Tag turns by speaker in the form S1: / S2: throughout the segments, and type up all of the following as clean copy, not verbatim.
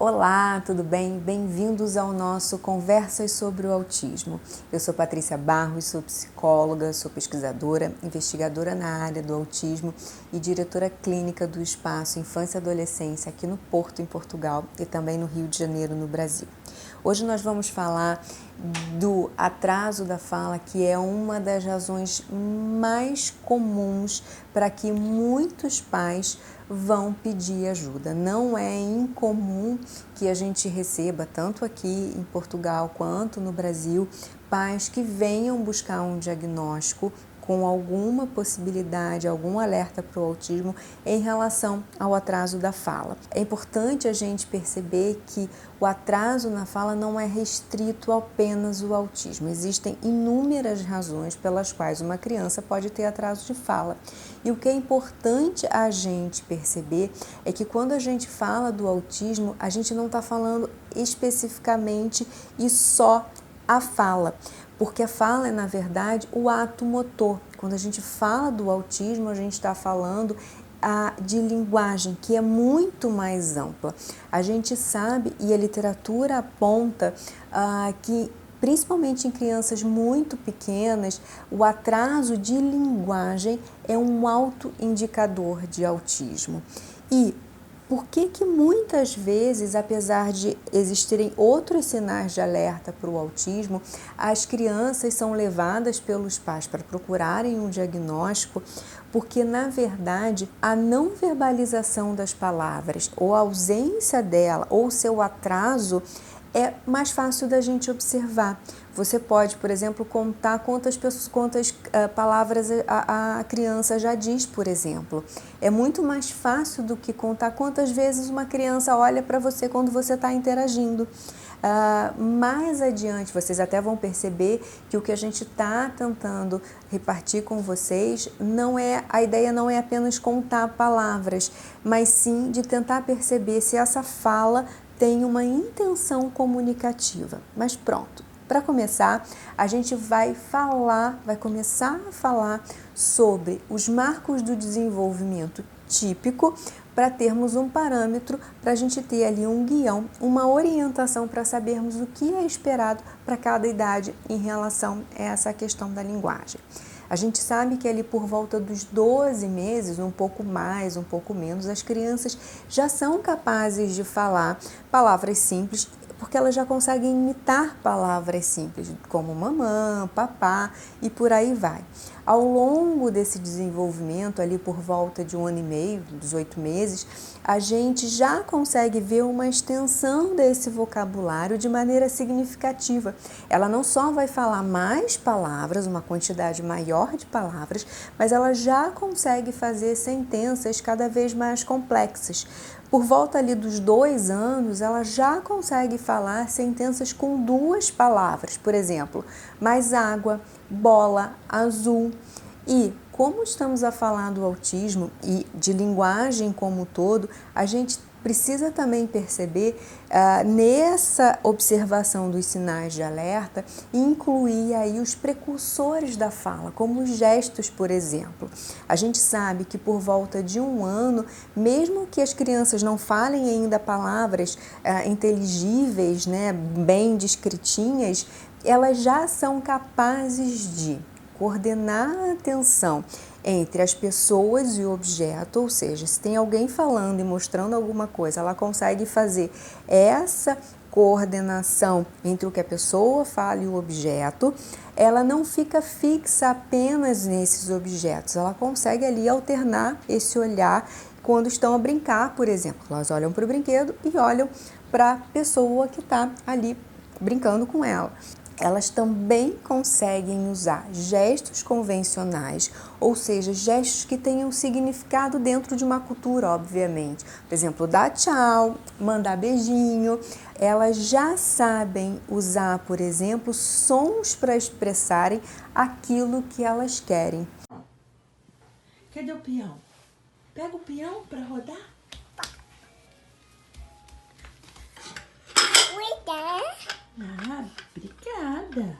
S1: Olá, tudo bem? Bem-vindos ao nosso Conversas sobre o Autismo. Eu sou Patrícia Barros, sou psicóloga, sou pesquisadora, investigadora na área do autismo e diretora clínica do Espaço Infância e Adolescência aqui no Porto, em Portugal, e também no Rio de Janeiro, no Brasil. Hoje nós vamos falar do atraso da fala, que é uma das razões mais comuns para que muitos pais vão pedir ajuda. Não é incomum que a gente receba, tanto aqui em Portugal quanto no Brasil, pais que venham buscar um diagnóstico com alguma possibilidade, algum alerta para o autismo em relação ao atraso da fala. É importante a gente perceber que o atraso na fala não é restrito apenas ao autismo. Existem inúmeras razões pelas quais uma criança pode ter atraso de fala. E o que é importante a gente perceber é que quando a gente fala do autismo, a gente não está falando especificamente e só a fala. Porque a fala é, na verdade, o ato motor. Quando a gente fala do autismo, a gente está falando de linguagem, que é muito mais ampla. A gente sabe, e a literatura aponta que, principalmente em crianças muito pequenas, o atraso de linguagem é um autoindicador de autismo. E por que muitas vezes, apesar de existirem outros sinais de alerta para o autismo, as crianças são levadas pelos pais para procurarem um diagnóstico? Porque, na verdade, a não verbalização das palavras, ou a ausência dela, ou seu atraso, é mais fácil da gente observar. Você pode, por exemplo, contar quantas palavras a criança já diz, por exemplo. É muito mais fácil do que contar quantas vezes uma criança olha para você quando você está interagindo. Mais adiante, vocês até vão perceber que o que a gente está tentando repartir com vocês a ideia não é apenas contar palavras, mas sim de tentar perceber se essa fala tem uma intenção comunicativa. Mas pronto, para começar, a gente vai começar a falar sobre os marcos do desenvolvimento típico para termos um parâmetro, para a gente ter ali um guião, uma orientação para sabermos o que é esperado para cada idade em relação a essa questão da linguagem. A gente sabe que ali por volta dos 12 meses, um pouco mais, um pouco menos, as crianças já são capazes de falar palavras simples, porque elas já conseguem imitar palavras simples, como mamã, papá e por aí vai. Ao longo desse desenvolvimento, ali por volta de 1 ano e meio, 18 meses, a gente já consegue ver uma extensão desse vocabulário de maneira significativa. Ela não só vai falar mais palavras, uma quantidade maior de palavras, mas ela já consegue fazer sentenças cada vez mais complexas. Por volta ali dos 2 anos, ela já consegue falar sentenças com 2 palavras, por exemplo, mais água, bola, azul. E como estamos a falar do autismo e de linguagem como um todo, a gente precisa também perceber nessa observação dos sinais de alerta, incluir aí os precursores da fala, como os gestos, por exemplo. A gente sabe que por volta de 1 ano, mesmo que as crianças não falem ainda palavras inteligíveis, né, bem descritinhas, elas já são capazes de coordenar a atenção entre as pessoas e o objeto, ou seja, se tem alguém falando e mostrando alguma coisa, ela consegue fazer essa coordenação entre o que a pessoa fala e o objeto. Ela não fica fixa apenas nesses objetos, ela consegue ali alternar esse olhar quando estão a brincar, por exemplo. Elas olham para o brinquedo e olham para a pessoa que está ali brincando com ela. Elas também conseguem usar gestos convencionais, ou seja, gestos que tenham significado dentro de uma cultura, obviamente. Por exemplo, dar tchau, mandar beijinho. Elas já sabem usar, por exemplo, sons para expressarem aquilo que elas querem.
S2: Cadê o peão? Pega o peão para rodar.
S3: Obrigada.
S2: Ah, obrigada.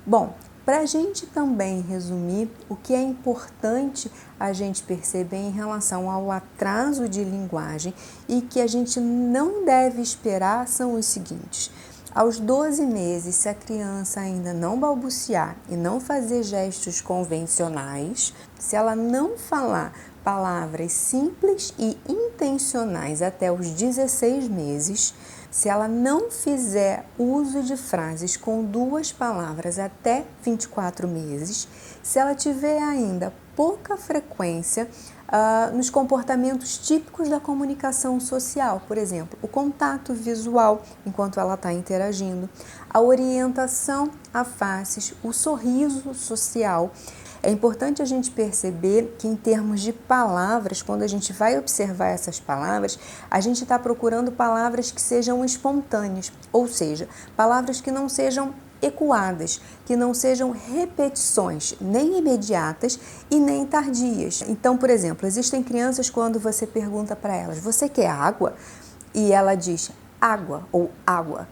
S1: Bom, Para a gente também resumir, o que é importante a gente perceber em relação ao atraso de linguagem e que a gente não deve esperar são os seguintes. Aos 12 meses, se a criança ainda não balbuciar e não fazer gestos convencionais, se ela não falar palavras simples e intencionais até os 16 meses, se ela não fizer uso de frases com 2 palavras até 24 meses, se ela tiver ainda pouca frequência nos comportamentos típicos da comunicação social, por exemplo, o contato visual enquanto ela está interagindo, a orientação a faces, o sorriso social. É importante a gente perceber que, em termos de palavras, quando a gente vai observar essas palavras, a gente está procurando palavras que sejam espontâneas, ou seja, palavras que não sejam ecoadas, que não sejam repetições nem imediatas e nem tardias. Então, por exemplo, existem crianças quando você pergunta para elas, você quer água? E ela diz água ou água.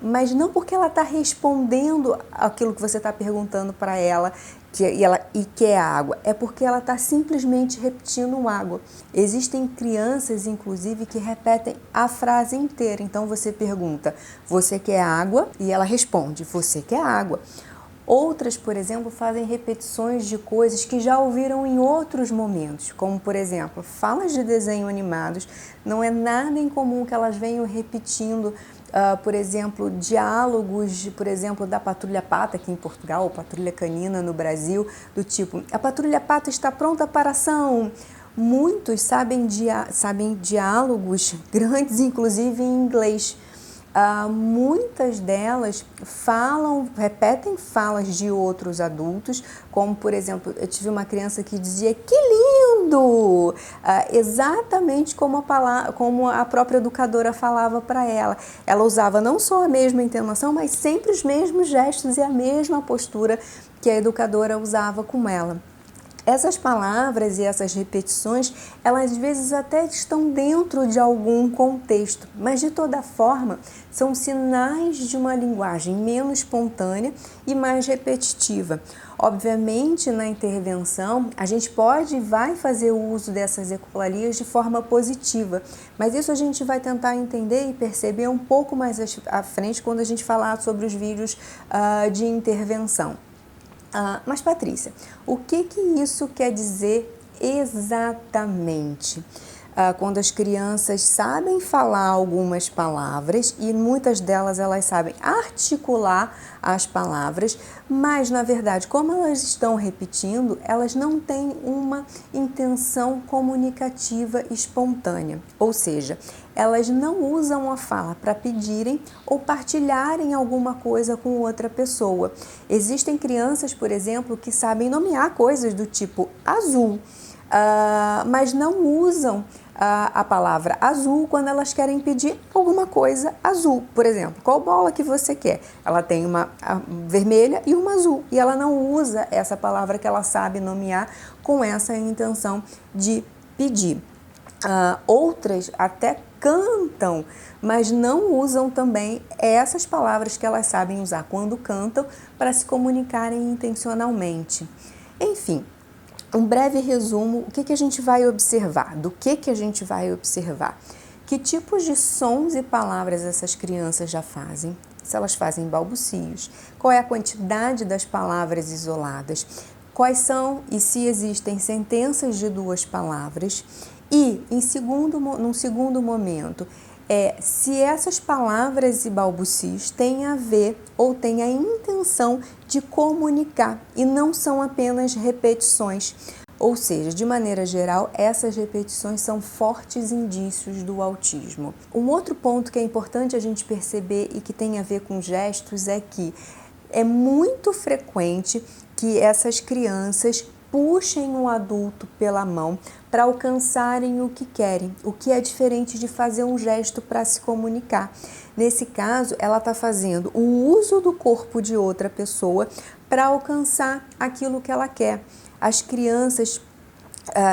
S1: Mas não porque ela está respondendo aquilo que você está perguntando para ela e quer água, é porque ela está simplesmente repetindo água. Existem crianças, inclusive, que repetem a frase inteira. Então você pergunta, você quer água? E ela responde, você quer água. Outras, por exemplo, fazem repetições de coisas que já ouviram em outros momentos, como, por exemplo, falas de desenho animados. Não é nada incomum que elas venham repetindo, por exemplo, diálogos, por exemplo, da Patrulha Pata aqui em Portugal, ou Patrulha Canina no Brasil, do tipo, a Patrulha Pata está pronta para ação. Muitos sabem diálogos grandes, inclusive em inglês. Muitas delas repetem falas de outros adultos, como, por exemplo, eu tive uma criança que dizia, que lindo! Exatamente como a própria educadora falava para ela. Ela usava não só a mesma entonação, mas sempre os mesmos gestos e a mesma postura que a educadora usava com ela. Essas palavras e essas repetições, elas às vezes até estão dentro de algum contexto, mas de toda forma são sinais de uma linguagem menos espontânea e mais repetitiva. Obviamente, na intervenção, a gente pode e vai fazer o uso dessas ecoplalias de forma positiva, mas isso a gente vai tentar entender e perceber um pouco mais à frente quando a gente falar sobre os vídeos de intervenção. Mas, Patrícia, o que isso quer dizer exatamente? Quando as crianças sabem falar algumas palavras e muitas delas elas sabem articular as palavras, mas na verdade, como elas estão repetindo, elas não têm uma intenção comunicativa espontânea, ou seja, elas não usam a fala para pedirem ou partilharem alguma coisa com outra pessoa. Existem crianças, por exemplo, que sabem nomear coisas do tipo azul, mas não usam a palavra azul quando elas querem pedir alguma coisa azul. Por exemplo, qual bola que você quer? Ela tem uma vermelha e uma azul, e ela não usa essa palavra que ela sabe nomear com essa intenção de pedir. Outras até cantam, mas não usam também essas palavras que elas sabem usar quando cantam para se comunicarem intencionalmente. Enfim, um breve resumo, o que a gente vai observar? Do que a gente vai observar? Que tipos de sons e palavras essas crianças já fazem? Se elas fazem balbucios? Qual é a quantidade das palavras isoladas? Quais são e se existem sentenças de 2 palavras? E, num segundo momento, se essas palavras e balbucios têm a ver ou têm a intenção de comunicar e não são apenas repetições. Ou seja, de maneira geral, essas repetições são fortes indícios do autismo. Um outro ponto que é importante a gente perceber e que tem a ver com gestos é que é muito frequente que essas crianças puxem um adulto pela mão para alcançarem o que querem, o que é diferente de fazer um gesto para se comunicar. Nesse caso, ela está fazendo o uso do corpo de outra pessoa para alcançar aquilo que ela quer. As crianças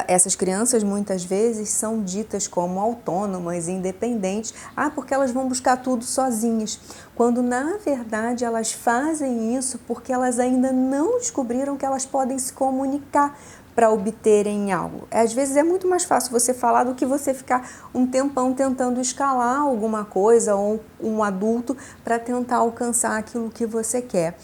S1: essas crianças muitas vezes são ditas como autônomas, independentes, porque elas vão buscar tudo sozinhas, quando na verdade elas fazem isso porque elas ainda não descobriram que elas podem se comunicar para obterem algo. Às vezes é muito mais fácil você falar do que você ficar um tempão tentando escalar alguma coisa ou um adulto para tentar alcançar aquilo que você quer.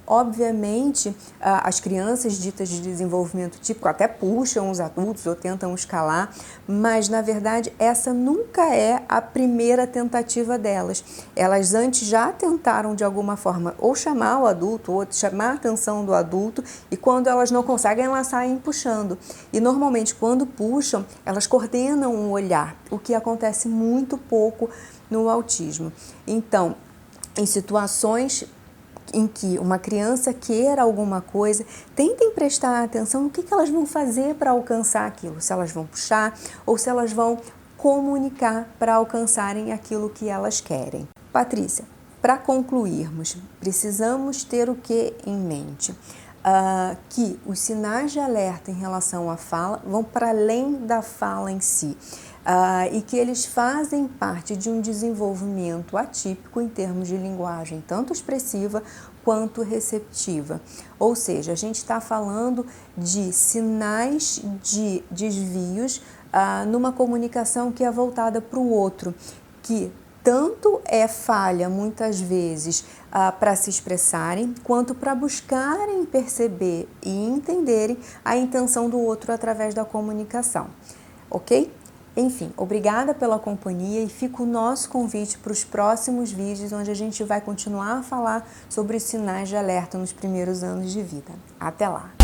S1: Obviamente, as crianças ditas de desenvolvimento típico até puxam os adultos ou tentam escalar, mas na verdade essa nunca é a primeira tentativa delas. Elas antes já tentaram de alguma forma ou chamar o adulto ou chamar a atenção do adulto, e quando elas não conseguem, elas saem puxando. E normalmente quando puxam, elas coordenam o olhar, o que acontece muito pouco no autismo. Então, em situações em que uma criança queira alguma coisa, tentem prestar atenção no que elas vão fazer para alcançar aquilo, se elas vão puxar ou se elas vão comunicar para alcançarem aquilo que elas querem. Patrícia, para concluirmos, precisamos ter o que em mente? Que os sinais de alerta em relação à fala vão para além da fala em si. E que eles fazem parte de um desenvolvimento atípico em termos de linguagem, tanto expressiva quanto receptiva. Ou seja, a gente está falando de sinais de desvios numa comunicação que é voltada para o outro, que tanto é falha, muitas vezes, para se expressarem, quanto para buscarem perceber e entenderem a intenção do outro através da comunicação. Ok? Enfim, obrigada pela companhia e fica o nosso convite para os próximos vídeos, onde a gente vai continuar a falar sobre os sinais de alerta nos primeiros anos de vida. Até lá!